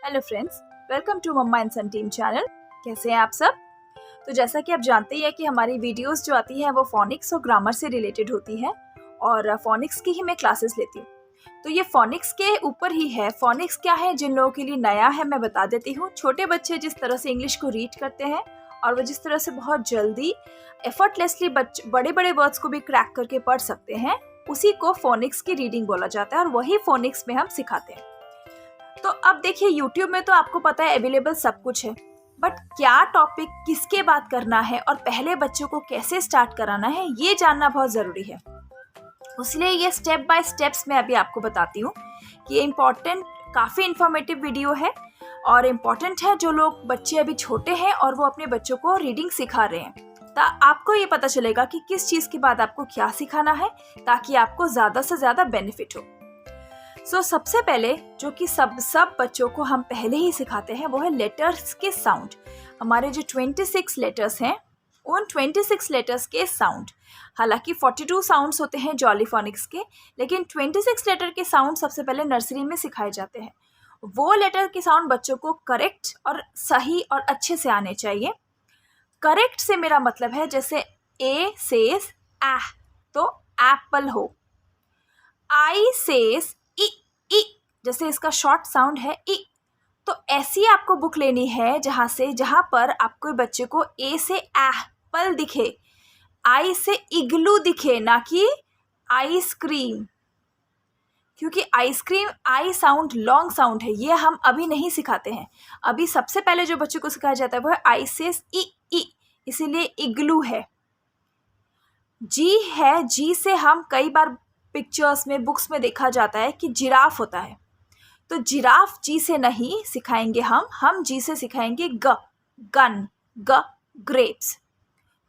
Hello friends, welcome to mamma and son team channel. कैसे हैं आप सब? तो जैसा कि आप जानते ही हैं कि हमारी वीडियोस जो आती हैं वो फोनिक्स और ग्रामर से रिलेटेड होती है और फोनिक्स की ही मैं क्लासेस लेती हूँ। तो ये फोनिक्स के ऊपर ही है। फोनिक्स क्या है, जिन लोगों के लिए नया है मैं बता देती हूँ। छोटे बच्चे जिस तरह से इंग्लिश को रीड करते हैं और वो जिस तरह से बहुत जल्दी एफर्टलेसली बड़े बड़े वर्ड्स को भी क्रैक करके पढ़ सकते हैं, उसी को फोनिक्स की रीडिंग बोला जाता है और वही फोनिक्स में हम सिखाते हैं। तो अब देखिए, YouTube में तो आपको पता है अवेलेबल सब कुछ है, बट क्या टॉपिक किसके बात करना है और पहले बच्चों को कैसे स्टार्ट कराना है ये जानना बहुत ज़रूरी है। इसलिए ये स्टेप बाय स्टेप्स मैं अभी आपको बताती हूँ कि ये इम्पॉर्टेंट, काफ़ी इन्फॉर्मेटिव वीडियो है और इम्पॉर्टेंट है जो लोग बच्चे अभी छोटे हैं और वो अपने बच्चों को रीडिंग सिखा रहे हैं। आपको ये पता चलेगा कि किस चीज़ के बाद आपको क्या सिखाना है ताकि आपको ज़्यादा से ज़्यादा बेनिफिट हो। सबसे पहले जो कि सब बच्चों को हम पहले ही सिखाते हैं वो है लेटर्स के साउंड। हमारे जो 26 लेटर्स हैं उन 26 लेटर्स के साउंड, हालांकि 42 साउंड्स होते हैं जॉली फोनिक्स के, लेकिन 26 लेटर के साउंड सबसे पहले नर्सरी में सिखाए जाते हैं। वो लेटर के साउंड बच्चों को करेक्ट और सही और अच्छे से आने चाहिए। करेक्ट से मेरा मतलब है जैसे ए सेज आ तो एप्पल हो, आई सेज ई जैसे इसका शॉर्ट साउंड है ई। तो ऐसी आपको बुक लेनी है जहां पर आपको बच्चे को ए से एप्पल दिखे, आई से इग्लू दिखे, ना कि आइसक्रीम, क्योंकि ice cream I sound long sound है, ये हम अभी नहीं सिखाते हैं। अभी सबसे पहले जो बच्चे को सिखाया जाता है वो है आई से ई, इसीलिए इग्लू है। जी है, जी से हम कई बार पिक्चर्स में, बुक्स में देखा जाता है कि जिराफ होता है, तो जिराफ जी से नहीं सिखाएंगे हम जी से सिखाएंगे गन, ग्रेप्स।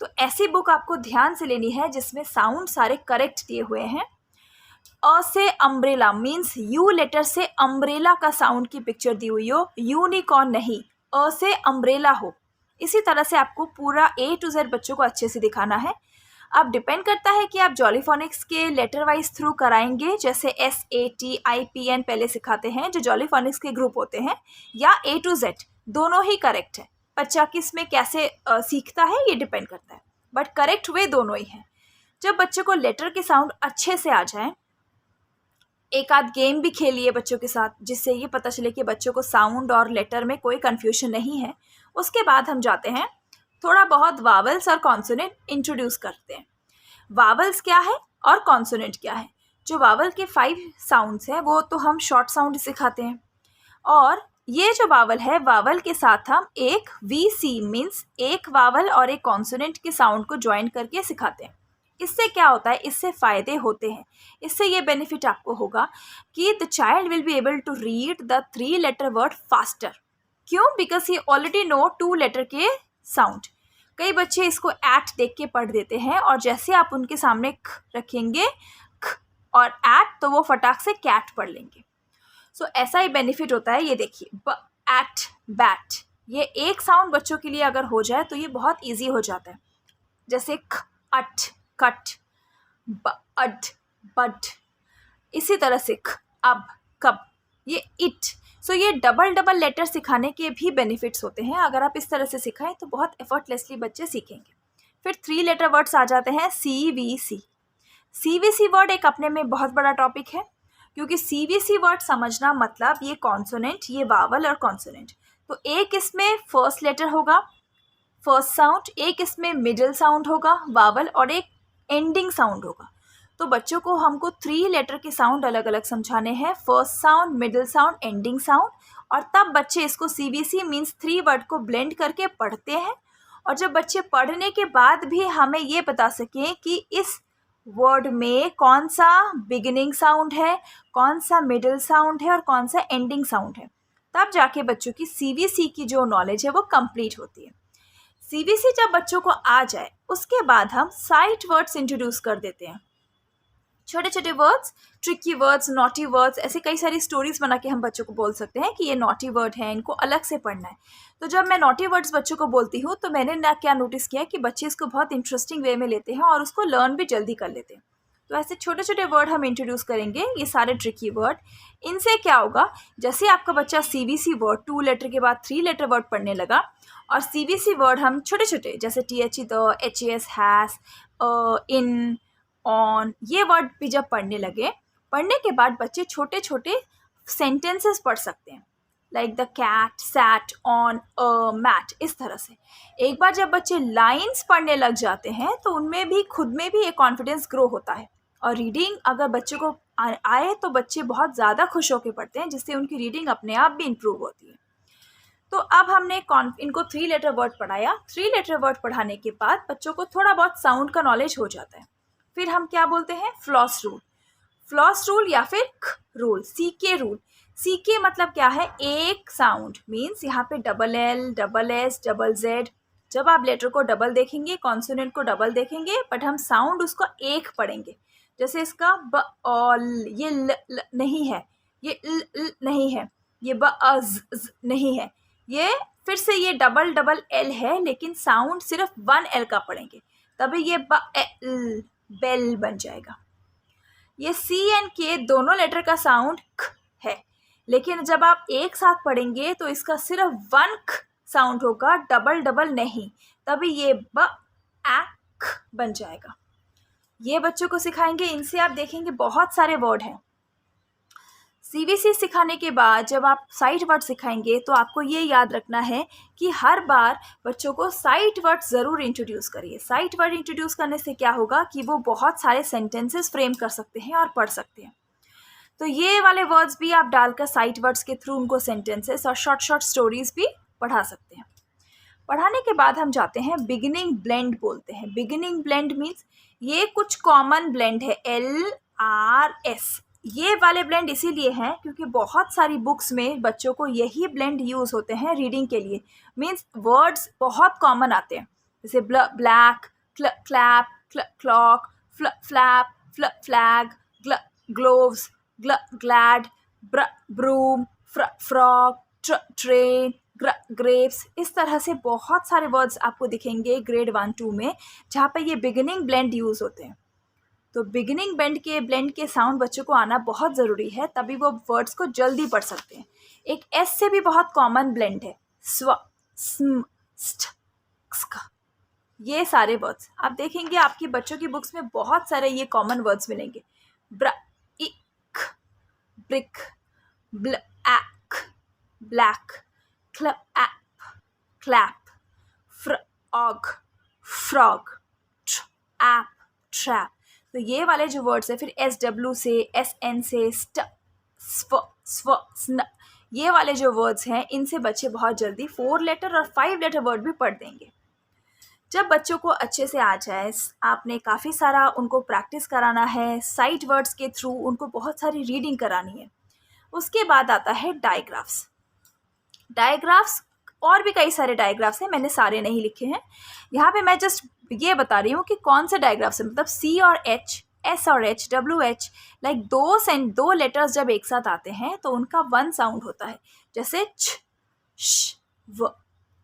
तो ऐसी बुक आपको ध्यान से लेनी है जिसमें साउंड सारे करेक्ट दिए हुए हैं। अ से अम्ब्रेला मीन्स यू लेटर से अम्ब्रेला का साउंड की पिक्चर दी हुई हो, यूनिकॉर्न नहीं, अ से अम्ब्रेला हो। इसी तरह से आपको पूरा A to Z बच्चों को अच्छे से दिखाना है। अब डिपेंड करता है कि आप जॉली फोनिक्स के लेटर वाइज थ्रू कराएंगे, जैसे SATIPN पहले सिखाते हैं जो जॉली फोनिक्स के ग्रुप होते हैं, या A to Z, दोनों ही करेक्ट है। बच्चा किस में कैसे सीखता है ये डिपेंड करता है, बट करेक्ट वे दोनों ही हैं। जब बच्चे को लेटर के साउंड अच्छे से आ जाए, एक आध गेम भी खेलिए बच्चों के साथ जिससे ये पता चले कि बच्चों को साउंड और लेटर में कोई कन्फ्यूजन नहीं है। उसके बाद हम जाते हैं थोड़ा बहुत वावल्स और कॉन्सोनेंट इंट्रोड्यूस करते हैं। वावल्स क्या है और कॉन्सोनेंट क्या है? जो वावल के 5 साउंड्स हैं वो तो हम शॉर्ट साउंड सिखाते हैं, और ये जो वावल है, वावल के साथ हम एक VC मीन्स एक वावल और एक कॉन्सोनेंट के साउंड को ज्वाइन करके सिखाते हैं। इससे क्या होता है, इससे फ़ायदे होते हैं। इससे ये बेनिफिट आपको होगा कि the child will be able to read the 3 letter word faster. क्यों? Because he already know 2 letter के साउंड। कई बच्चे इसको एट देख के पढ़ देते हैं और जैसे आप उनके सामने ख रखेंगे ख और एट, तो वो फटाक से कैट पढ़ लेंगे। ऐसा ही बेनिफिट होता है। ये देखिए, ब एट बैट, ये एक साउंड बच्चों के लिए अगर हो जाए तो ये बहुत इजी हो जाता है। जैसे ख अट कट, ब अड बड, इसी तरह से ख अब कब, ये इट। ये डबल लेटर सिखाने के भी बेनिफिट्स होते हैं। अगर आप इस तरह से सिखाएं तो बहुत एफर्टलेसली बच्चे सीखेंगे। फिर 3 लेटर वर्ड्स आ जाते हैं CVC। CVC वर्ड एक अपने में बहुत बड़ा टॉपिक है, क्योंकि CVC वर्ड समझना मतलब ये कॉन्सोनेंट, ये वावल और कॉन्सोनेंट। तो एक इसमें फर्स्ट लेटर होगा, फर्स्ट साउंड, एक इसमें मिडिल साउंड होगा वावल, और एक एंडिंग साउंड होगा। तो बच्चों को हमको 3 लेटर के साउंड अलग अलग समझाने हैं, first sound, middle sound, ending sound, और तब बच्चे इसको CVC मीन्स 3 वर्ड को ब्लेंड करके पढ़ते हैं। और जब बच्चे पढ़ने के बाद भी हमें ये बता सकें कि इस वर्ड में कौन सा बिगिनिंग साउंड है, कौन सा मिडिल साउंड है और कौन सा एंडिंग साउंड है, तब जाके बच्चों की CVC की जो नॉलेज है वो कंप्लीट होती है। CVC जब बच्चों को आ जाए उसके बाद हम साइट वर्ड्स इंट्रोड्यूस कर देते हैं। छोटे छोटे words, tricky words, naughty words, ऐसे कई सारी स्टोरीज बना के हम बच्चों को बोल सकते हैं कि ये नॉटी वर्ड है, इनको अलग से पढ़ना है। तो जब मैं नॉटी वर्ड्स बच्चों को बोलती हूँ तो मैंने क्या नोटिस किया कि बच्चे इसको बहुत इंटरेस्टिंग वे में लेते हैं और उसको लर्न भी जल्दी कर लेते हैं। तो ऐसे छोटे छोटे वर्ड हम इंट्रोड्यूस करेंगे, ये सारे ट्रिकी वर्ड। इनसे क्या होगा, जैसे आपका बच्चा CVC वर्ड 2 लेटर के बाद 3 लेटर वर्ड पढ़ने लगा, और CVC वर्ड हम छोटे छोटे जैसे THE the, HAS has, in, on, ये वर्ड भी जब पढ़ने लगे, पढ़ने के बाद बच्चे छोटे छोटे सेंटेंसेस पढ़ सकते हैं, like the cat sat on a mat, इस तरह से। एक बार जब बच्चे लाइंस पढ़ने लग जाते हैं तो उनमें भी खुद में भी एक कॉन्फिडेंस ग्रो होता है, और रीडिंग अगर बच्चे को आए तो बच्चे बहुत ज़्यादा खुश होकर पढ़ते हैं, जिससे उनकी रीडिंग अपने आप भी इम्प्रूव होती है। तो अब हमने इनको 3 लेटर वर्ड पढ़ाया। 3 लेटर वर्ड पढ़ाने के बाद बच्चों को थोड़ा बहुत साउंड का नॉलेज हो जाता है। फिर हम क्या बोलते हैं, फ्लॉस रूल। फ्लॉस रूल या फिर रूल, CK रूल। CK मतलब क्या है, एक साउंड, मीन्स यहाँ पे LL, SS, ZZ। जब आप लेटर को डबल देखेंगे, कॉन्सोनेंट को डबल देखेंगे, बट हम साउंड उसको एक पढ़ेंगे। जैसे इसका ब ऑल, ये ल नहीं है, ये ल नहीं है, ये ब ज नहीं है, ये फिर से ये डबल L है, लेकिन साउंड सिर्फ 1 L का पढ़ेंगे, तभी ये ब एल बेल बन जाएगा। ये C एंड K दोनों लेटर का साउंड ख है, लेकिन जब आप एक साथ पढ़ेंगे तो इसका सिर्फ 1 ख साउंड होगा, डबल नहीं, तभी ये ब ए ख बन जाएगा। ये बच्चों को सिखाएंगे। इनसे आप देखेंगे बहुत सारे वर्ड हैं। CVC सिखाने के बाद जब आप साइट वर्ड सिखाएंगे तो आपको ये याद रखना है कि हर बार बच्चों को साइट वर्ड ज़रूर इंट्रोड्यूस करिए। साइट वर्ड इंट्रोड्यूस करने से क्या होगा कि वो बहुत सारे सेंटेंसेस फ्रेम कर सकते हैं और पढ़ सकते हैं। तो ये वाले वर्ड्स भी आप डालकर साइट वर्ड्स के थ्रू उनको सेंटेंसेस और शॉर्ट स्टोरीज भी पढ़ा सकते हैं। पढ़ाने के बाद हम जाते हैं बिगिनिंग ब्लेंड बोलते हैं। बिगिनिंग ब्लेंड मीन्स ये कुछ कॉमन ब्लेंड है, LRS। ये वाले ब्लेंड इसीलिए हैं क्योंकि बहुत सारी बुक्स में बच्चों को यही ब्लेंड यूज़ होते हैं रीडिंग के लिए। मीन्स वर्ड्स बहुत कॉमन आते हैं, जैसे black, clap, clock, flap, flag, gloves, glad, broom, frog, train, grapes. इस तरह से बहुत सारे वर्ड्स आपको दिखेंगे ग्रेड 1-2 में जहाँ पे ये बिगिनिंग ब्लेंड यूज़ होते हैं। तो बिगिनिंग ब्लेंड के साउंड बच्चों को आना बहुत ज़रूरी है, तभी वो वर्ड्स को जल्दी पढ़ सकते हैं। एक S से भी बहुत कॉमन ब्लेंड है, स्व, स्म, स्ट, क्स्क। ये सारे वर्ड्स आप देखेंगे आपकी बच्चों की बुक्स में बहुत सारे ये कॉमन वर्ड्स मिलेंगे। इक, brick, black, clap, frog, trap. तो ये वाले जो वर्ड्स है, फिर SW से, SN से, स्न, ये वाले जो वर्ड्स हैं, इनसे बच्चे बहुत जल्दी 4 लेटर और 5 लेटर वर्ड भी पढ़ देंगे। जब बच्चों को अच्छे से आ जाए, आपने काफ़ी सारा उनको प्रैक्टिस कराना है, साइट वर्ड्स के थ्रू उनको बहुत सारी रीडिंग करानी है। उसके बाद आता है डायग्राफ्स। और भी कई सारे डायग्राफ्स हैं, मैंने सारे नहीं लिखे हैं यहाँ पे। मैं जस्ट ये बता रही हूँ कि कौन से डायग्राफ्स हैं। मतलब C और H, S और H, WH, लाइक दो लेटर्स जब एक साथ आते हैं तो उनका 1 साउंड होता है, जैसे छ, श, व।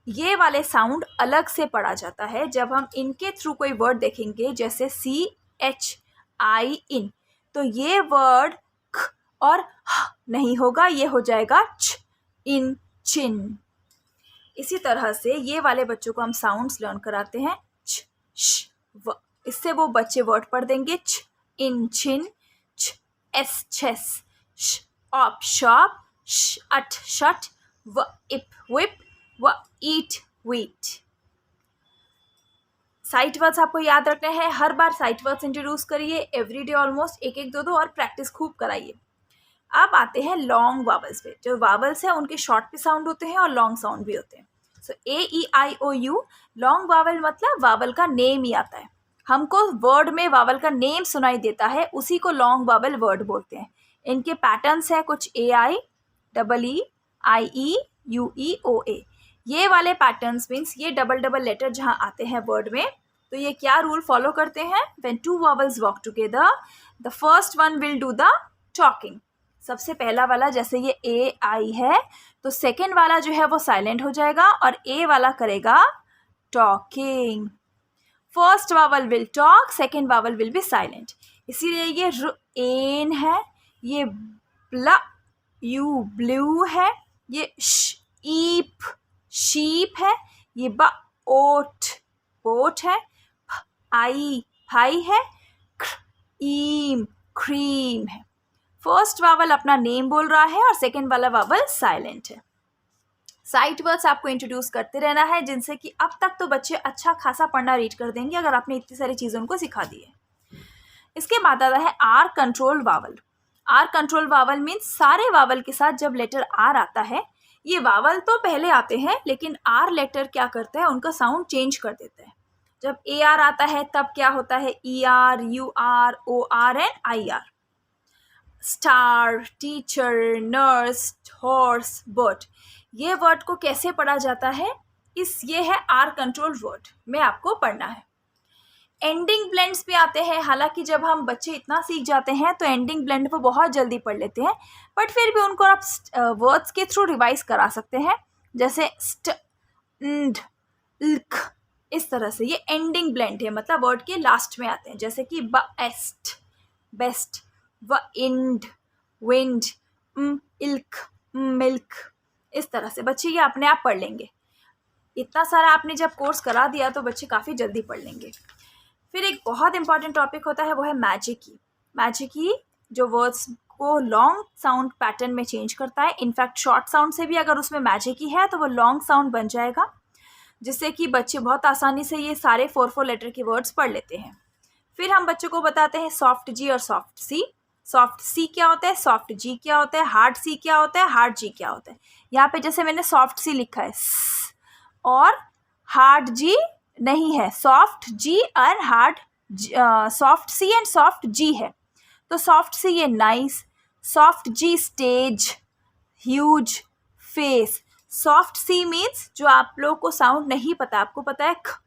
ये वाले साउंड अलग से पढ़ा जाता है जब हम इनके थ्रू कोई वर्ड देखेंगे, जैसे CHI इन, तो ये वर्ड ख और ह नहीं होगा, ये हो जाएगा छ, इन, चिन। इसी तरह से ये वाले बच्चों को हम साउंड्स लर्न कराते हैं, छ, श, व। इससे वो बच्चे वर्ड पढ़ देंगे, छ, इन, छिन, छ, एस, छेस, श, ऑप, शॉप, श, अट, शट, व, इप, विप, व, ईट, वीट। साइट वर्ड्स आपको याद रखने हैं। हर बार साइट वर्ड्स इंट्रोड्यूस करिए, एवरीडे ऑलमोस्ट 1-1, 2-2, और प्रैक्टिस खूब कराइए। अब आते हैं लॉन्ग वावल्स पे। जो वावल्स हैं उनके शॉर्ट पे साउंड होते हैं और लॉन्ग साउंड भी होते हैं। सो AEIOU, लॉन्ग वावल मतलब वावल का नेम ही आता है। हमको वर्ड में वावल का नेम सुनाई देता है, उसी को लॉन्ग वावल वर्ड बोलते हैं। इनके पैटर्न्स है कुछ AI, EE, IE, UE, OA। ये वाले पैटर्न्स मीन्स ये डबल लेटर जहाँ आते हैं वर्ड में, तो ये क्या रूल फॉलो करते हैं, when 2 vowels walk together the first one will do the talking. सबसे पहला वाला, जैसे ये AI है, तो सेकेंड वाला जो है वो साइलेंट हो जाएगा और A वाला करेगा talking. First vowel will talk, second vowel will be silent. इसीलिए ये एन है, ये ब्ला यू ब्लू है, ये ईप शीप है, ये ओट बोट है, आई हाई है, ईम क्रीम है। फर्स्ट वावल अपना नेम बोल रहा है और सेकेंड वाला वावल साइलेंट है। साइट वर्ड्स आपको इंट्रोड्यूस करते रहना है, जिनसे कि अब तक तो बच्चे अच्छा खासा पढ़ना रीड कर देंगे अगर आपने इतनी सारी चीज़ें उनको सिखा दी है। इसके बाद आता है R control vowel. R control vowel means सारे वावल के साथ जब लेटर आर आता है, ये वावल तो पहले आते हैं लेकिन आर लेटर क्या करता है, उनका साउंड चेंज कर देता है। जब ए आर आता है तब क्या होता है, E R, U R, O R and I R. Star, teacher, nurse, horse, bird, ये वर्ड को कैसे पढ़ा जाता है, ये है आर कंट्रोल वर्ड में आपको पढ़ना है। एंडिंग ब्लेंड्स भी आते हैं, हालांकि जब हम बच्चे इतना सीख जाते हैं तो एंडिंग ब्लेंड वो बहुत जल्दी पढ़ लेते हैं, बट फिर भी उनको आप वर्ड्स के थ्रू रिवाइज करा सकते हैं, जैसे लक, इस तरह से। ये एंडिंग ब्लेंड है, मतलब वर्ड के लास्ट में आते हैं, जैसे कि बेस्ट, बेस्ट, व इंड, विंड, इल्क, मिल्क, इस तरह से बच्चे ये अपने आप पढ़ लेंगे। इतना सारा आपने जब कोर्स करा दिया तो बच्चे काफ़ी जल्दी पढ़ लेंगे। फिर एक बहुत इंपॉर्टेंट टॉपिक होता है, वो है मैजिक की। मैजिक की जो वर्ड्स को लॉन्ग साउंड पैटर्न में चेंज करता है। इनफैक्ट शॉर्ट साउंड से भी अगर उसमें मैजिक की है तो वो लॉन्ग साउंड बन जाएगा, जिससे कि बच्चे बहुत आसानी से ये सारे 4 लेटर के वर्ड्स पढ़ लेते हैं। फिर हम बच्चों को बताते हैं सॉफ्ट जी और सॉफ्ट सी। सॉफ्ट सी क्या होता है, सॉफ्ट जी क्या होता है, हार्ड सी क्या होता है, हार्ड जी क्या होता है। यहाँ पे जैसे मैंने सॉफ्ट सी लिखा है और हार्ड जी नहीं है, सॉफ्ट जी और hard, soft C and soft G है। तो सॉफ्ट सी ये nice, soft G stage, huge, face. Soft C means जो आप लोगों को साउंड नहीं पता, आपको पता है ख,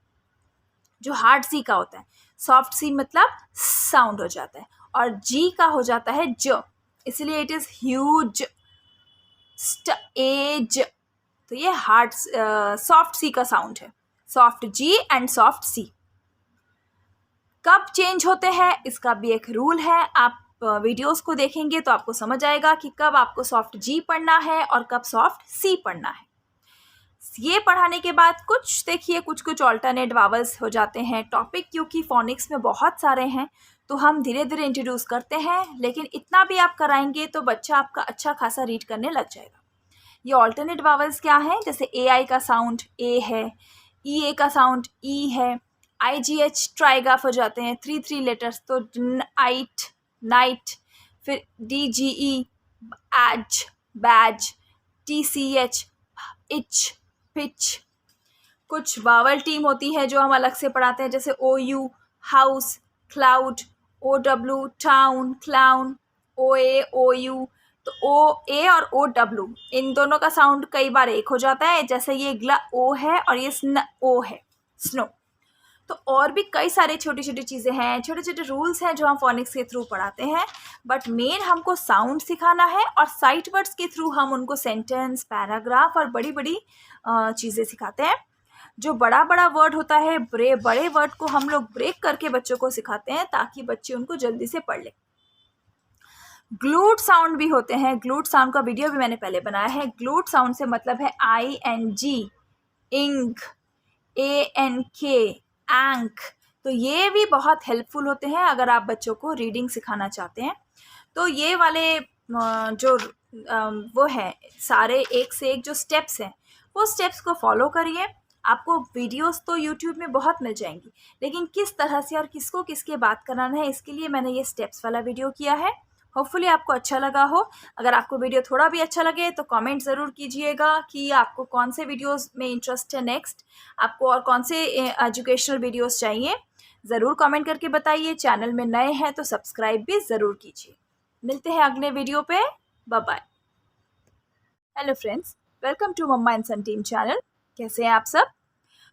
जो हार्ड सी का होता है। सॉफ्ट सी मतलब साउंड हो जाता है, और जी का हो जाता है ज, इसलिए इट इज ह्यूज, एज। तो ये हार्ड सॉफ्ट सी का साउंड है, सॉफ्ट जी एंड सॉफ्ट सी। कब चेंज होते हैं इसका भी एक रूल है, आप वीडियोस को देखेंगे तो आपको समझ आएगा कि कब आपको सॉफ्ट जी पढ़ना है और कब सॉफ्ट सी पढ़ना है। ये पढ़ाने के बाद कुछ देखिए कुछ ऑल्टरनेट वावल्स हो जाते हैं टॉपिक, क्योंकि फोनिक्स में बहुत सारे हैं तो हम धीरे धीरे इंट्रोड्यूस करते हैं, लेकिन इतना भी आप कराएंगे तो बच्चा आपका अच्छा खासा रीड करने लग जाएगा। ये ऑल्टरनेट वावल्स क्या है, जैसे ए आई का साउंड ए है, ई ए का साउंड ई है, आई जी एच ट्राइगाफ हो जाते हैं 3 लेटर्स, तो आइट, नाइट। फिर D G E, edge, badge, T C H, itch, pitch. कुछ वावल टीम होती है जो हम अलग से पढ़ाते हैं, जैसे O U, house, cloud, O W, town, clown, O A, O U. तो ओ ए और ओ डब्ल्यू इन दोनों का साउंड कई बार एक हो जाता है, जैसे ये ग्ला ओ है और ये स्न ओ है, स्नो। तो और भी कई सारे छोटी छोटी चीज़ें हैं, छोटे छोटे रूल्स हैं जो हम फोनिक्स के थ्रू पढ़ाते हैं, बट मेन हमको साउंड सिखाना है और साइट वर्ड्स के थ्रू हम उनको सेंटेंस, पैराग्राफ और बड़ी बड़ी चीज़ें सिखाते हैं। जो बड़ा बड़ा वर्ड होता है, बड़े वर्ड को हम लोग ब्रेक करके बच्चों को सिखाते हैं ताकि बच्चे उनको जल्दी से पढ़ लें। ग्लूट साउंड भी होते हैं, ग्लूट साउंड का वीडियो भी मैंने पहले बनाया है। ग्लूट साउंड से मतलब है I N G, ink, A N K, ank. तो ये भी बहुत हेल्पफुल होते हैं अगर आप बच्चों को रीडिंग सिखाना चाहते हैं। तो ये वाले जो वो है सारे एक से एक जो स्टेप्स हैं, वो स्टेप्स को फॉलो करिए। आपको वीडियोस तो यूट्यूब में बहुत मिल जाएंगी, लेकिन किस तरह से और किसको किसके बात कराना है, इसके लिए मैंने ये स्टेप्स वाला वीडियो किया है। होपफुली आपको अच्छा लगा हो। अगर आपको वीडियो थोड़ा भी अच्छा लगे तो कमेंट ज़रूर कीजिएगा कि आपको कौन से वीडियोस में इंटरेस्ट है नेक्स्ट, आपको और कौन से एजुकेशनल वीडियोस चाहिए, ज़रूर कमेंट करके बताइए। चैनल में नए हैं तो सब्सक्राइब भी ज़रूर कीजिए। मिलते हैं अगले वीडियो पे, bye bye. Hello friends, welcome to mamma and son team channel. कैसे हैं आप सब?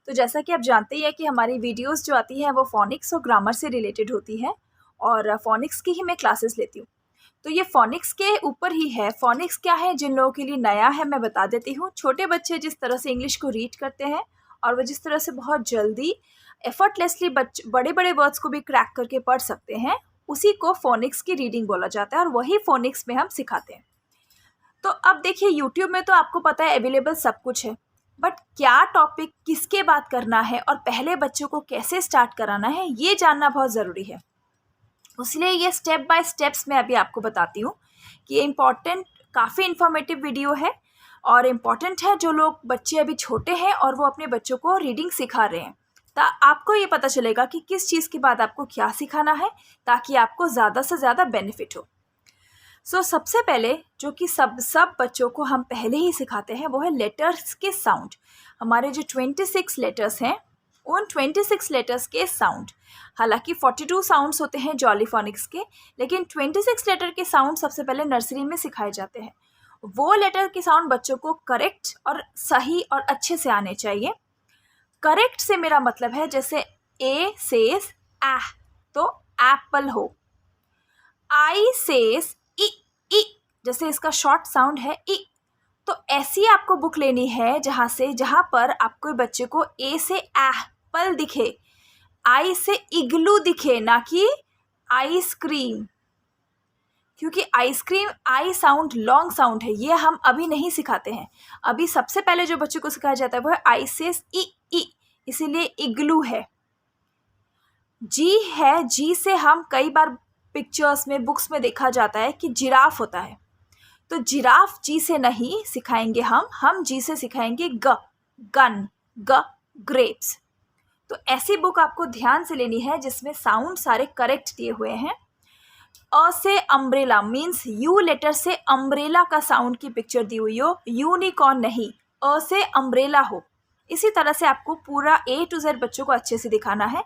तो जैसा कि आप जानते ही हैं कि हमारी वीडियोस जो आती हैं वो फोनिक्स और ग्रामर से रिलेटेड होती है, और फोनिक्स की ही मैं क्लासेस लेती हूँ। तो ये फोनिक्स के ऊपर ही है। फोनिक्स क्या है, जिन लोगों के लिए नया है मैं बता देती हूँ। छोटे बच्चे जिस तरह से इंग्लिश को रीड करते हैं और वो जिस तरह से बहुत जल्दी एफर्टलेसली बड़े बड़े वर्ड्स को भी क्रैक करके पढ़ सकते हैं, उसी को फोनिक्स की रीडिंग बोला जाता है और वही फोनिक्स में हम सिखाते हैं। तो अब देखिए यूट्यूब में तो आपको पता है अवेलेबल सब कुछ है, बट क्या टॉपिक किसके बात करना है और पहले बच्चों को कैसे स्टार्ट कराना है ये जानना बहुत ज़रूरी है। इसलिए ये स्टेप बाय स्टेप्स मैं अभी आपको बताती हूँ कि ये इम्पॉर्टेंट, काफ़ी इन्फॉर्मेटिव वीडियो है और इम्पॉर्टेंट है जो लोग बच्चे अभी छोटे हैं और वो अपने बच्चों को रीडिंग सिखा रहे हैं। आपको ये पता चलेगा कि किस चीज़ के बाद आपको क्या सिखाना है ताकि आपको ज़्यादा से ज़्यादा बेनिफिट हो। सबसे पहले जो कि सब बच्चों को हम पहले ही सिखाते हैं वो है लेटर्स के साउंड। हमारे जो 26 लेटर्स हैं उन 26 लेटर्स के साउंड, हालांकि 42 साउंड्स होते हैं जॉलीफोनिक्स के, लेकिन 26 लेटर के साउंड सबसे पहले नर्सरी में सिखाए जाते हैं। वो लेटर के साउंड बच्चों को करेक्ट और सही और अच्छे से आने चाहिए। करेक्ट से मेरा मतलब है जैसे ए सेज आ तो एप्पल हो, आई सेज ई जैसे इसका शॉर्ट साउंड है ई। तो ऐसी आपको बुक लेनी है जहाँ पर आपको बच्चे को ए से एप्पल दिखे, आई से इग्लू दिखे, ना कि आइसक्रीम, क्योंकि ice cream I sound long sound है, ये हम अभी नहीं सिखाते हैं। अभी सबसे पहले जो बच्चे को सिखाया जाता है वो है आई से ई, इसीलिए इग्लू है। जी है, जी से हम कई बार पिक्चर्स में, बुक्स में देखा जाता है कि जिराफ होता है, तो जिराफ जी से नहीं सिखाएंगे हम जी से सिखाएंगे गन, ग्रेप्स। तो ऐसी बुक आपको ध्यान से लेनी है जिसमें साउंड सारे करेक्ट दिए हुए हैं। अ से अम्ब्रेला मीन्स यू लेटर से अम्ब्रेला का साउंड की पिक्चर दी हुई हो, यूनिकॉर्न नहीं, अ से अम्ब्रेला हो। इसी तरह से आपको पूरा A to Z बच्चों को अच्छे से दिखाना है।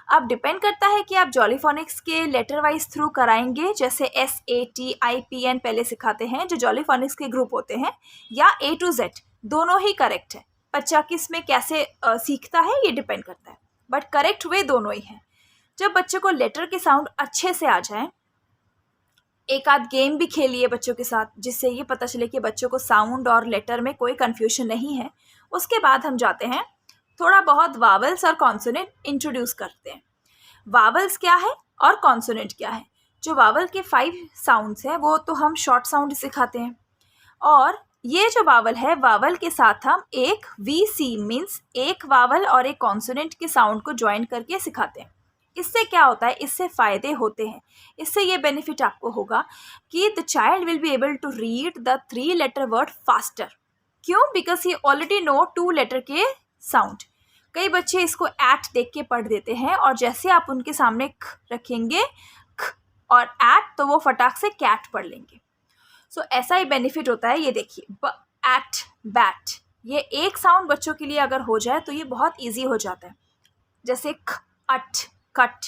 अब डिपेंड करता है कि आप जॉलीफोनिक्स के लेटर वाइज थ्रू कराएंगे, जैसे SATIPN पहले सिखाते हैं जो जॉलीफोनिक्स के ग्रुप होते हैं, या A to Z, दोनों ही करेक्ट है। बच्चा किस में कैसे सीखता है ये डिपेंड करता है, बट करेक्ट वे दोनों ही हैं। जब बच्चे को लेटर के साउंड अच्छे से आ जाए, एक आध गेम भी खेलिए बच्चों के साथ जिससे ये पता चले कि बच्चों को साउंड और लेटर में कोई कन्फ्यूजन नहीं है। उसके बाद हम जाते हैं थोड़ा बहुत वावल्स और कॉन्सोनेंट इंट्रोड्यूस करते हैं। वावल्स क्या है और कॉन्सोनेंट क्या है? जो वावल के 5 साउंड्स हैं वो तो हम शॉर्ट साउंड सिखाते हैं, और ये जो वावल है, वावल के साथ हम एक VC मीन्स एक वावल और एक कॉन्सोनेंट के साउंड को ज्वाइन करके सिखाते हैं। इससे क्या होता है, इससे फ़ायदे होते हैं। इससे ये बेनिफिट आपको होगा कि the child will be able to read the 3 letter word faster. क्यों? Because he already know 2 letter के साउंड। कई बच्चे इसको एट देख के पढ़ देते हैं और जैसे आप उनके सामने ख रखेंगे ख और एट, तो वो फटाक से कैट पढ़ लेंगे। ऐसा ही बेनिफिट होता है। ये देखिए, ब एट बैट, ये एक साउंड बच्चों के लिए अगर हो जाए तो ये बहुत ईजी हो जाता है। जैसे ख अट कट,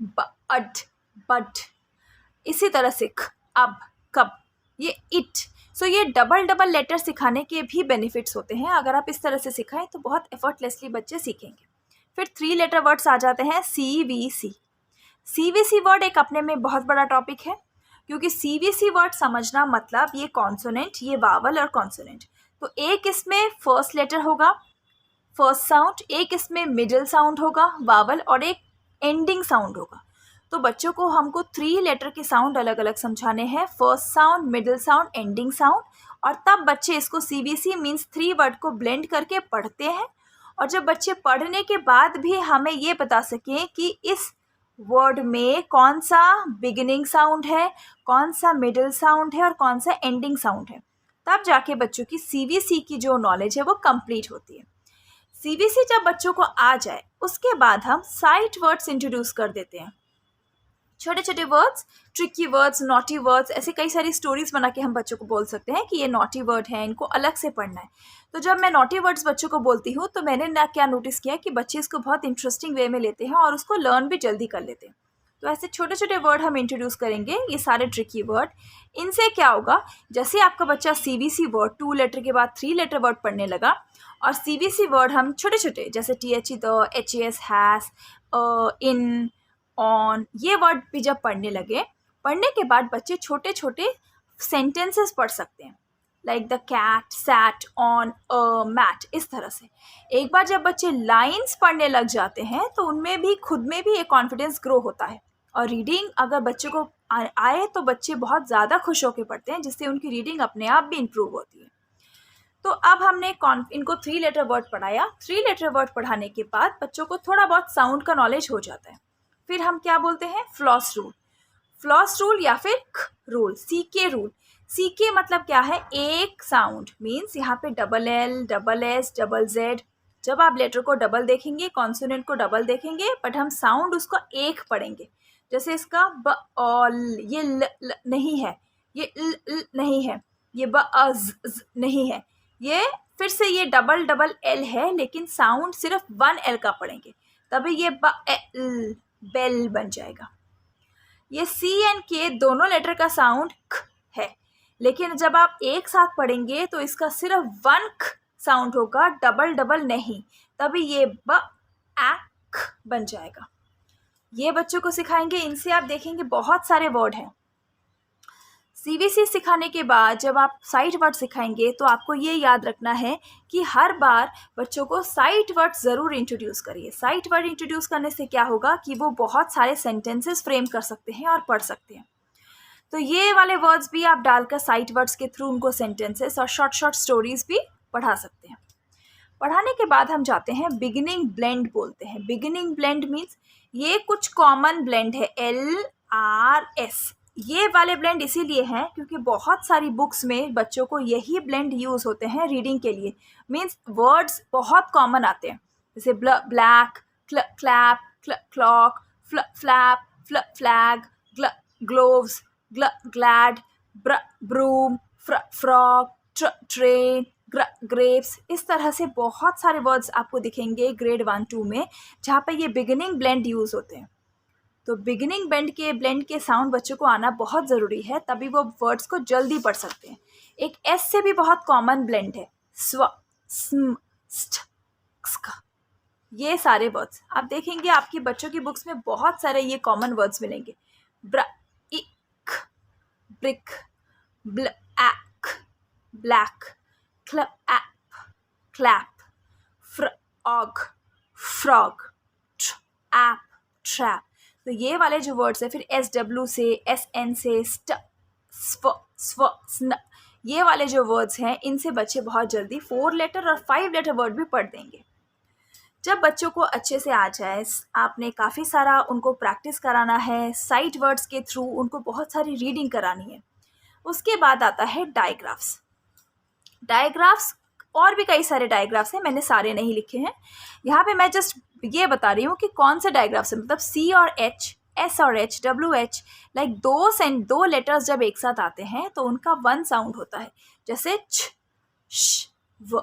ब अड बड, इसी तरह से ख अब कब, ये इट। ये डबल लेटर सिखाने के भी बेनिफिट्स होते हैं। अगर आप इस तरह से सिखाएं तो बहुत एफर्टलेसली बच्चे सीखेंगे। फिर 3 लेटर वर्ड्स आ जाते हैं CVC। CVC वर्ड एक अपने में बहुत बड़ा टॉपिक है, क्योंकि CVC वर्ड समझना मतलब ये कॉन्सोनेंट, ये वावल और कॉन्सोनेंट। तो एक इसमें फर्स्ट लेटर होगा, फर्स्ट साउंड, एक इसमें मिडिल साउंड होगा वावल, और एक एंडिंग साउंड होगा। तो बच्चों को हमको 3 लेटर के साउंड अलग अलग समझाने हैं, first sound, middle sound, ending sound, और तब बच्चे इसको CVC मीन्स 3 वर्ड को ब्लेंड करके पढ़ते हैं। और जब बच्चे पढ़ने के बाद भी हमें ये बता सकें कि इस वर्ड में कौन सा बिगिनिंग साउंड है, कौन सा मिडिल साउंड है और कौन सा एंडिंग साउंड है, तब जाके बच्चों की CVC की जो नॉलेज है वो कंप्लीट होती है। CVC जब बच्चों को आ जाए उसके बाद हम साइट वर्ड्स इंट्रोड्यूस कर देते हैं। छोटे छोटे words, tricky words, naughty words, ऐसे कई सारी स्टोरीज बना के हम बच्चों को बोल सकते हैं कि ये नॉटी वर्ड है, इनको अलग से पढ़ना है। तो जब मैं नॉटी वर्ड्स बच्चों को बोलती हूँ तो मैंने क्या नोटिस किया कि बच्चे इसको बहुत इंटरेस्टिंग वे में लेते हैं और उसको लर्न भी जल्दी कर लेते हैं। तो ऐसे छोटे छोटे वर्ड हम इंट्रोड्यूस करेंगे, ये सारे ट्रिकी वर्ड। इनसे क्या होगा, जैसे आपका बच्चा CVC वर्ड 2 लेटर के बाद 3 लेटर वर्ड पढ़ने लगा, और CVC वर्ड हम छोटे छोटे जैसे THE the, HAS has, in, on, ये वर्ड भी जब पढ़ने लगे, पढ़ने के बाद बच्चे छोटे छोटे सेंटेंसेस पढ़ सकते हैं, like the cat sat on a mat, इस तरह से। एक बार जब बच्चे लाइंस पढ़ने लग जाते हैं तो उनमें भी खुद में भी एक कॉन्फिडेंस ग्रो होता है और रीडिंग अगर बच्चे को आए तो बच्चे बहुत ज़्यादा खुश होकर पढ़ते हैं, जिससे उनकी रीडिंग अपने आप भी इम्प्रूव होती है। तो अब हमने इनको 3 लेटर वर्ड पढ़ाया। 3 लेटर वर्ड पढ़ाने के बाद बच्चों को थोड़ा बहुत साउंड का नॉलेज हो जाता है। फिर हम क्या बोलते हैं? Floss rule. फ्लॉस रूल या फिर ख रूल, CK रूल। CK मतलब क्या है? एक साउंड, मीन्स यहाँ पे double L, double S, double Z। जब आप लेटर को डबल देखेंगे, कॉन्सोनेंट को डबल देखेंगे, बट हम साउंड उसको एक पढ़ेंगे। जैसे इसका ब ऑल, ये ल नहीं है, ये ल नहीं है, ये ब ज नहीं है, ये फिर से ये डबल L है, लेकिन साउंड सिर्फ 1 L का पढ़ेंगे, तभी ये ब एल बेल बन जाएगा। ये C एंड K दोनों लेटर का साउंड ख है, लेकिन जब आप एक साथ पढ़ेंगे तो इसका सिर्फ 1 ख साउंड होगा, डबल नहीं, तभी ये ब ए ख बन जाएगा। ये बच्चों को सिखाएंगे, इनसे आप देखेंगे बहुत सारे वर्ड हैं। CVC सिखाने के बाद जब आप साइट वर्ड सिखाएंगे तो आपको ये याद रखना है कि हर बार बच्चों को साइट वर्ड ज़रूर इंट्रोड्यूस करिए। साइट वर्ड इंट्रोड्यूस करने से क्या होगा कि वो बहुत सारे सेंटेंसेस फ्रेम कर सकते हैं और पढ़ सकते हैं। तो ये वाले वर्ड्स भी आप डालकर साइट वर्ड्स के थ्रू उनको सेंटेंसेस और शॉर्ट स्टोरीज भी पढ़ा सकते हैं। पढ़ाने के बाद हम जाते हैं बिगिनिंग ब्लेंड बोलते हैं। बिगिनिंग ब्लेंड मीन्स ये कुछ कॉमन ब्लेंड है, LRS। ये वाले ब्लेंड इसीलिए हैं क्योंकि बहुत सारी बुक्स में बच्चों को यही ब्लेंड यूज़ होते हैं रीडिंग के लिए। मीन्स वर्ड्स बहुत कॉमन आते हैं, जैसे black, clap, clock, flap, flag, gloves, glad, broom, frog, train, grapes. इस तरह से बहुत सारे वर्ड्स आपको दिखेंगे ग्रेड 1-2 में, जहाँ पे ये बिगिनिंग ब्लेंड यूज़ होते हैं। तो बिगिनिंग ब्लेंड के साउंड बच्चों को आना बहुत ज़रूरी है, तभी वो वर्ड्स को जल्दी पढ़ सकते हैं। एक S से भी बहुत कॉमन ब्लेंड है, स्व, स्म, स्ट, स्क। ये सारे वर्ड्स आप देखेंगे आपकी बच्चों की बुक्स में बहुत सारे ये कॉमन वर्ड्स मिलेंगे। इक, brick, black, clap, frog, trap. तो ये वाले जो वर्ड्स है, फिर SW से, SN से, स्व, स्न, ये वाले जो वर्ड्स हैं, इनसे बच्चे बहुत जल्दी 4 लेटर और 5 लेटर वर्ड भी पढ़ देंगे। जब बच्चों को अच्छे से आ जाए, आपने काफ़ी सारा उनको प्रैक्टिस कराना है, साइट वर्ड्स के थ्रू उनको बहुत सारी रीडिंग करानी है। उसके बाद आता है डायग्राफ्स। डायग्राफ्स और भी कई सारे डायग्राफ्स हैं, मैंने सारे नहीं लिखे हैं। यहाँ पे मैं जस्ट ये बता रही हूँ कि कौन से डायग्राफ्स हैं। मतलब C और H, S और H, WH, लाइक दो लेटर्स जब एक साथ आते हैं तो उनका 1 साउंड होता है, जैसे छ, श, व।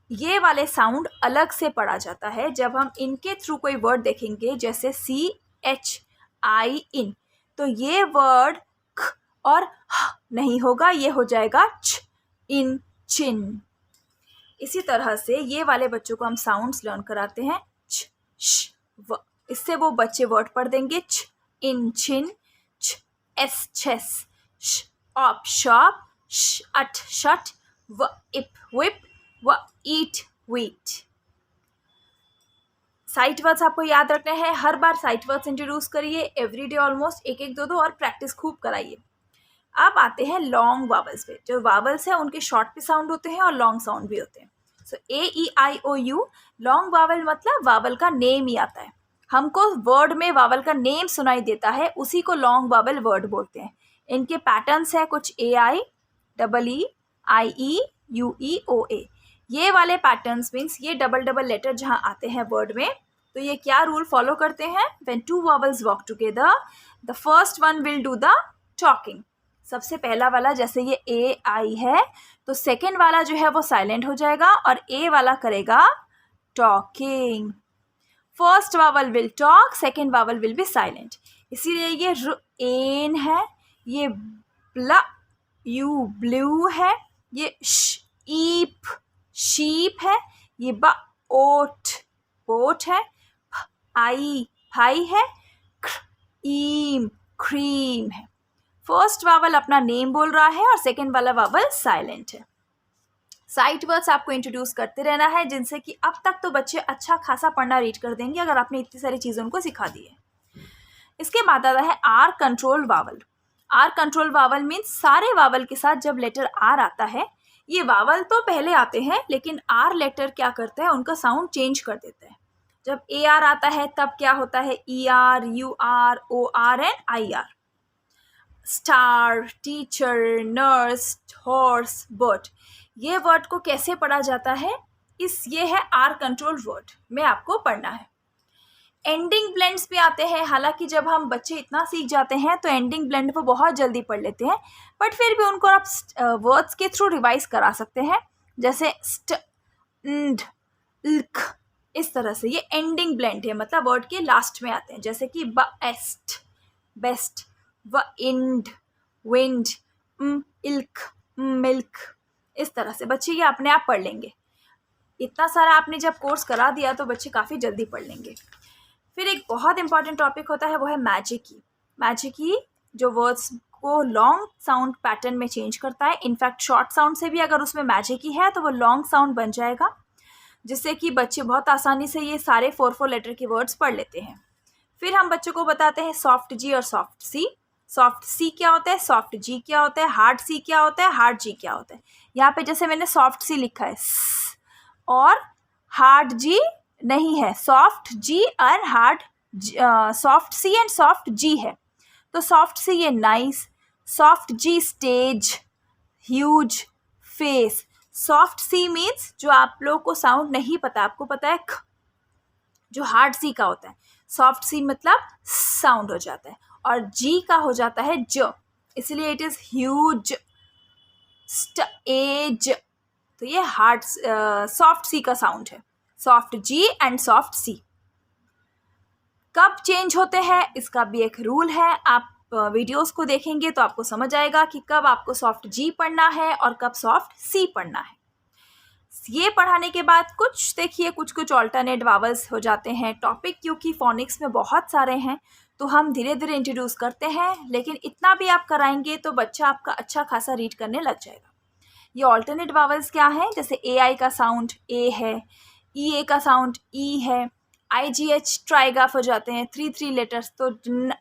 ये वाले साउंड अलग से पढ़ा जाता है। जब हम इनके थ्रू कोई वर्ड देखेंगे, जैसे CHI इन, तो ये वर्ड ख और ह नहीं होगा, ये हो जाएगा छ, इन, चिन। इसी तरह से ये वाले बच्चों को हम साउंड्स लर्न कराते हैं, छ, श, व। इससे वो बच्चे वर्ड पढ़ देंगे, छ, इन, चिन, छ, एस, छेस, श, ऑप, शॉप, श, अट, शट, व, इप, विप, व, ईट, वीट। साइट वर्ड्स आपको याद रखने हैं, हर बार साइट वर्ड्स इंट्रोड्यूस करिए, एवरीडे ऑलमोस्ट 1-1, 2-2 और प्रैक्टिस खूब कराइए। अब आते हैं लॉन्ग वावल्स पे। जो वावल्स हैं उनके शॉर्ट भी साउंड होते हैं और लॉन्ग साउंड भी होते हैं। सो AEIOU लॉन्ग वावल मतलब वावल का नेम ही आता है। हमको वर्ड में वावल का नेम सुनाई देता है, उसी को लॉन्ग वावल वर्ड बोलते हैं। इनके पैटर्न्स है कुछ AI, EE, IE, UE, OA। ये वाले पैटर्न्स मीन्स ये डबल लेटर जहाँ आते हैं वर्ड में, तो ये क्या रूल फॉलो करते हैं? When 2 vowels walk together, the first one will do the talking. सबसे पहला वाला, जैसे ये AI है, तो सेकेंड वाला जो है वो साइलेंट हो जाएगा और A वाला करेगा talking. First vowel will talk, second vowel will be silent. इसीलिए ये एन है, ये ब्लू है, ये ईप शीप है, ये बोट है, फाई है, क्रीम है। फर्स्ट वावल अपना नेम बोल रहा है और सेकेंड वाला वावल साइलेंट है। साइट वर्ड्स आपको इंट्रोड्यूस करते रहना है, जिनसे कि अब तक तो बच्चे अच्छा खासा पढ़ना रीड कर देंगे अगर आपने इतनी सारी चीज़ें उनको सिखा दी है। इसके बाद आता है R control vowel. R control vowel means सारे वावल के साथ जब लेटर आर आता है, ये वावल तो पहले आते हैं लेकिन आर लेटर क्या करता है, उनका साउंड चेंज कर देता है। जब ए आर आता है तब क्या होता है, E R, U R, O R and I R. Star, teacher, nurse, horse, bird, ये वर्ड को कैसे पढ़ा जाता है, ये है आर कंट्रोल वर्ड में आपको पढ़ना है। एंडिंग ब्लेंड्स भी आते हैं, हालांकि जब हम बच्चे इतना सीख जाते हैं तो एंडिंग ब्लेंड वो बहुत जल्दी पढ़ लेते हैं, बट फिर भी उनको आप वर्ड्स के थ्रू रिवाइज करा सकते हैं, जैसे स्ट, nd, lk, इस तरह से। ये एंडिंग ब्लेंड है, मतलब वर्ड के लास्ट में आते हैं, जैसे कि बेस्ट, बेस्ट, व इंड, विंड, इल्क, मिल्क, इस तरह से बच्चे ये अपने आप पढ़ लेंगे। इतना सारा आपने जब कोर्स करा दिया तो बच्चे काफ़ी जल्दी पढ़ लेंगे। फिर एक बहुत इंपॉर्टेंट टॉपिक होता है, वो है मैजिक की। मैजिक की जो वर्ड्स को लॉन्ग साउंड पैटर्न में चेंज करता है। इनफैक्ट शॉर्ट साउंड से भी अगर उसमें मैजिक की है तो वो लॉन्ग साउंड बन जाएगा, जिससे कि बच्चे बहुत आसानी से ये सारे 4 लेटर के वर्ड्स पढ़ लेते हैं। फिर हम बच्चों को बताते हैं सॉफ्ट जी और सॉफ्ट सी। सॉफ्ट सी क्या होता है, सॉफ्ट जी क्या होता है, हार्ड सी क्या होता है, हार्ड जी क्या होता है। यहाँ पे जैसे मैंने सॉफ्ट सी लिखा है और हार्ड जी नहीं है, सॉफ्ट जी और hard, soft C and soft G है। तो सॉफ्ट सी ये nice, soft G stage, huge, face. Soft C means जो आप लोगों को साउंड नहीं पता, आपको पता है ख, जो हार्ड सी का होता है। सॉफ्ट सी मतलब साउंड हो जाता है, और जी का हो जाता है ज, इसलिए इट इज ह्यूज, एज। तो ये हार्ड सॉफ्ट सी का साउंड है, सॉफ्ट जी एंड सॉफ्ट सी। कब चेंज होते हैं इसका भी एक रूल है, आप वीडियोस को देखेंगे तो आपको समझ आएगा कि कब आपको सॉफ्ट जी पढ़ना है और कब सॉफ्ट सी पढ़ना है। ये पढ़ाने के बाद कुछ देखिए, कुछ कुछ ऑल्टरनेट वावल्स हो जाते हैं। टॉपिक क्योंकि फोनिक्स में बहुत सारे हैं तो हम धीरे धीरे इंट्रोड्यूस करते हैं, लेकिन इतना भी आप कराएंगे तो बच्चा आपका अच्छा खासा रीड करने लग जाएगा। ये ऑल्टरनेट वावल्स क्या है, जैसे ए आई का साउंड ए है, ई ए का साउंड ई है, आई जी एच ट्राइगाफ हो जाते हैं 3 लेटर्स, तो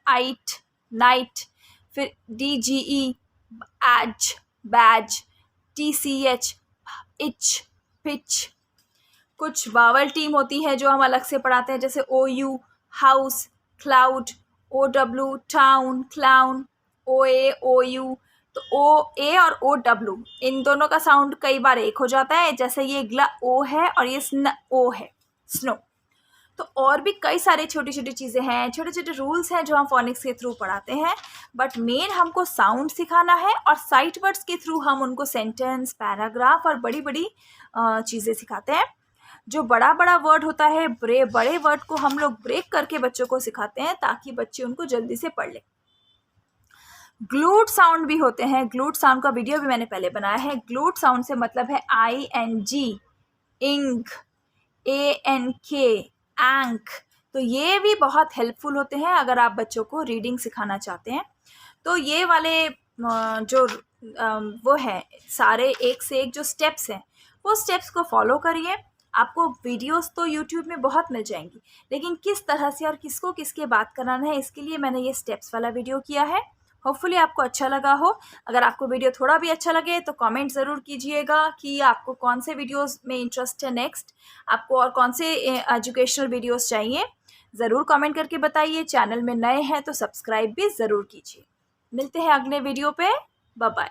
आइट, नाइट। फिर D G E, edge, badge, T C H, itch, pitch. कुछ वावल टीम होती है जो हम अलग से पढ़ाते हैं, जैसे O U, house, cloud, O W, town, clown, O A, O U. तो ओ ए और ओ डब्ल्यू इन दोनों का साउंड कई बार एक हो जाता है, जैसे ये ग्ला ओ है और ये स्न ओ है, स्नो। तो और भी कई सारे छोटी छोटी चीज़ें हैं, छोटे छोटे रूल्स हैं जो हम फोनिक्स के थ्रू पढ़ाते हैं, बट मेन हमको साउंड सिखाना है, और साइट वर्ड्स के थ्रू हम उनको सेंटेंस, पैराग्राफ और बड़ी बड़ी चीज़ें सिखाते हैं। जो बड़ा बड़ा वर्ड होता है, बड़े वर्ड को हम लोग ब्रेक करके बच्चों को सिखाते हैं ताकि बच्चे उनको जल्दी से पढ़ लें। ग्लूट साउंड भी होते हैं, ग्लूट साउंड का वीडियो भी मैंने पहले बनाया है। ग्लूट साउंड से मतलब है I N G, ink, A N K, ank. तो ये भी बहुत हेल्पफुल होते हैं अगर आप बच्चों को रीडिंग सिखाना चाहते हैं। तो ये वाले जो वो है सारे एक से एक जो स्टेप्स हैं, वो स्टेप्स को फॉलो करिए। आपको वीडियोस तो यूट्यूब में बहुत मिल जाएंगी, लेकिन किस तरह से और किसको किसके बात कराना है, इसके लिए मैंने ये स्टेप्स वाला वीडियो किया है। होपफुली आपको अच्छा लगा हो। अगर आपको वीडियो थोड़ा भी अच्छा लगे तो कमेंट ज़रूर कीजिएगा कि आपको कौन से वीडियोस में इंटरेस्ट है नेक्स्ट, आपको और कौन से एजुकेशनल वीडियोस चाहिए, ज़रूर कमेंट करके बताइए। चैनल में नए हैं तो सब्सक्राइब भी ज़रूर कीजिए। मिलते हैं अगले वीडियो पे, बाय बाय।